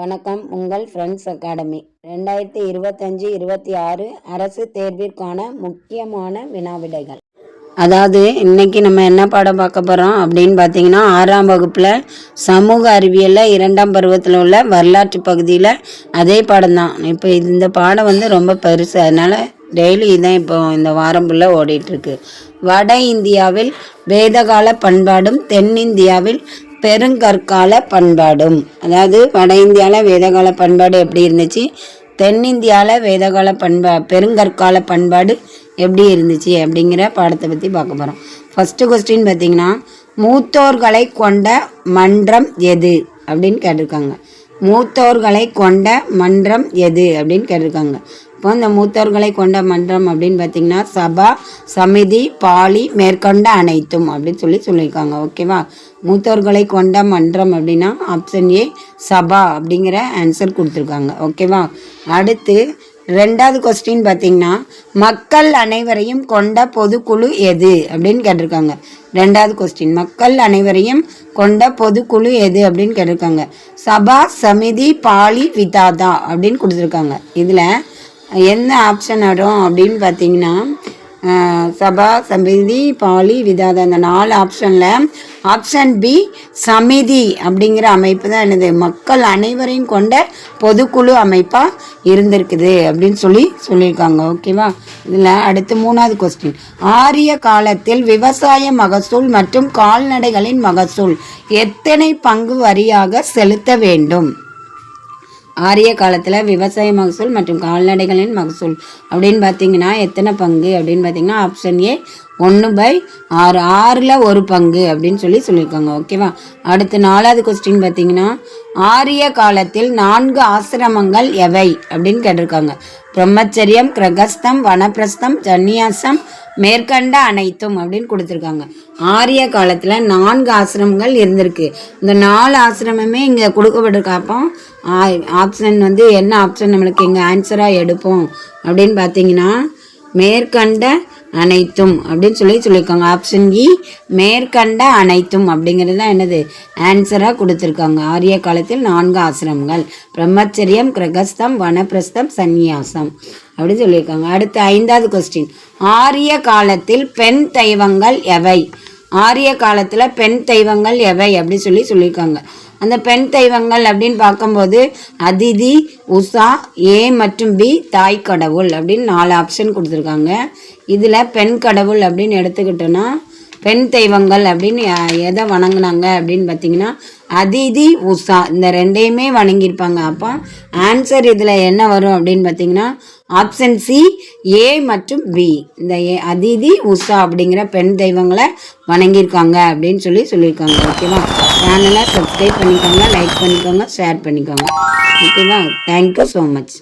வணக்கம். உங்கள் friends academy 2025-26 அரசு தேர்விற்கான முக்கியமான வினாவிடைகள். அதாவது இன்னைக்கு நம்ம என்ன பாடம் பார்க்க போகிறோம் அப்படின்னு பார்த்தீங்கன்னா, 6ஆம் வகுப்பில் சமூக அறிவியலில் 2ஆம் பருவத்தில் உள்ள வரலாற்று பகுதியில் அதே பாடம் தான். இப்போ இந்த பாடம் ரொம்ப பெருசு, அதனால் டெய்லி இதான் இப்போ இந்த வாரம் ஃபுல்லாக ஓடிட்டுருக்கு. வட இந்தியாவில் வேதகால பண்பாடும் தென்னிந்தியாவில் பெருங்கற்கால பண்பாடும். அதாவது வட இந்தியாவில் வேதகால பண்பாடு எப்படி இருந்துச்சு, தென்னிந்தியாவில் வேதகால பெருங்கற்கால பண்பாடு எப்படி இருந்துச்சு அப்படிங்கிற பாடத்தை பற்றி பார்க்க போகிறோம். ஃபஸ்ட்டு கொஸ்டின் பார்த்திங்கன்னா, மூத்தோர்களை கொண்ட மன்றம் எது அப்படின்னு கேட்டிருக்காங்க. மூத்தோர்களை கொண்ட மன்றம் எது அப்படின்னு கேட்டிருக்காங்க. இப்போ இந்த மூத்தோர்களை கொண்ட மன்றம் அப்படின்னு பார்த்திங்கன்னா, சபா, சமிதி, பாலி, மேற்கொண்ட அனைத்தும் அப்படின்னு சொல்லியிருக்காங்க. ஓகேவா? மூத்தோர்களை கொண்ட மன்றம் அப்படின்னா ஆப்ஷன் ஏ சபா அப்படிங்கிற ஆன்சர் கொடுத்துருக்காங்க. ஓகேவா? அடுத்து 2வது கொஸ்டின் பார்த்திங்கன்னா, மக்கள் அனைவரையும் கொண்ட பொதுக்குழு எது அப்படின்னு கேட்டிருக்காங்க. 2வது கொஸ்டின், மக்கள் அனைவரையும் கொண்ட பொதுக்குழு எது அப்படின்னு கேட்டிருக்காங்க. சபா, சமிதி, பாலி, விதாதா அப்படின்னு கொடுத்துருக்காங்க. இதில் என்ன ஆப்ஷன் வரும் அப்படின்னு பார்த்தீங்கன்னா, சபா, சமிதி, பாலி, விதாதா, இந்த 4 ஆப்ஷனில் ஆப்ஷன் பி சமிதி அப்படிங்கிற அமைப்பு தான் என்னது, மக்கள் அனைவரையும் கொண்ட பொதுக்குழு அமைப்பாக இருந்திருக்குது அப்படின்னு சொல்லியிருக்காங்க. ஓகேவா? இதில் அடுத்து 3வது கொஸ்டின், ஆரிய காலத்தில் விவசாய மகசூல் மற்றும் கால்நடைகளின் மகசூல் எத்தனை பங்கு வரியாக செலுத்த வேண்டும்? ஆரிய காலத்தில் விவசாய மகசூல் மற்றும் கால்நடைகளின் மகசூல் அப்படின்னு பார்த்தீங்கன்னா எத்தனை பங்கு அப்படின்னு பார்த்தீங்கன்னா ஆப்ஷன் ஏ 1/6, 6ல் 1 பங்கு அப்படின்னு சொல்லியிருக்காங்க. ஓகேவா? அடுத்து 4வது கொஸ்டின் பார்த்தீங்கன்னா, ஆரிய காலத்தில் 4 ஆசிரமங்கள் எவை அப்படின்னு கேட்டிருக்காங்க. பிரம்மச்சரியம், கிரகஸ்தம், வனப்பிரஸ்தம், சந்நியாசம், மேற்கண்ட அனைத்தும் அப்படின்னு கொடுத்துருக்காங்க. ஆரிய காலத்தில் 4 ஆசிரமங்கள் இருந்திருக்கு. இந்த 4 ஆசிரமமே இங்கே கொடுக்கப்பட்டிருக்காப்போ ஆப்ஷன் என்ன ஆப்ஷன் நம்மளுக்கு இங்கே ஆன்சராக எடுப்போம் அப்படின்னு பார்த்தீங்கன்னா, மேற்கண்ட அனைத்தும் அப்படின்னு சொல்லியிருக்காங்க. ஆப்ஷன் இ மேற்கண்ட அனைத்தும் அப்படிங்கிறது தான் என்னது ஆன்சராக கொடுத்துருக்காங்க. ஆரிய காலத்தில் 4 ஆசிரமங்கள், பிரம்மச்சரியம், கிரகஸ்தம், வனப்பிரஸ்தம், சந்நியாசம் அப்படின்னு சொல்லியிருக்காங்க. அடுத்து 5வது கொஸ்டின், ஆரிய காலத்தில் பெண் தெய்வங்கள் எவை? ஆரிய காலத்தில் பெண் தெய்வங்கள் எவை அப்படி சொல்லியிருக்காங்க. அந்த பெண் தெய்வங்கள் அப்படின்னு பார்க்கும்போது அதிதி, உஷா, ஏ மற்றும் பி தாய் கடவுள் அப்படின்னு 4 ஆப்ஷன் கொடுத்துருக்காங்க. இதில் பெண் கடவுள் அப்படின்னு எடுத்துக்கிட்டோன்னா, பெண் தெய்வங்கள் அப்படின்னு எதை வணங்கினாங்க அப்படின்னு பார்த்தீங்கன்னா அதிதி, உஷா, இந்த 2ஐயுமே வணங்கியிருப்பாங்க. அப்போ ஆன்சர் இதில் என்ன வரும் அப்படின்னு பார்த்தீங்கன்னா ஆப்ஷன் சி ஏ மற்றும் பி. இந்த அதிதி, உஷா அப்படிங்கிற பெண் தெய்வங்களை வணங்கியிருக்காங்க அப்படின்னு சொல்லியிருக்காங்க. ஓகேவா? சேனலை சப்ஸ்கிரைப் பண்ணிக்கோங்க, லைக் பண்ணிக்கோங்க, ஷேர் பண்ணிக்கோங்க. ஓகேவா? Thank you so much.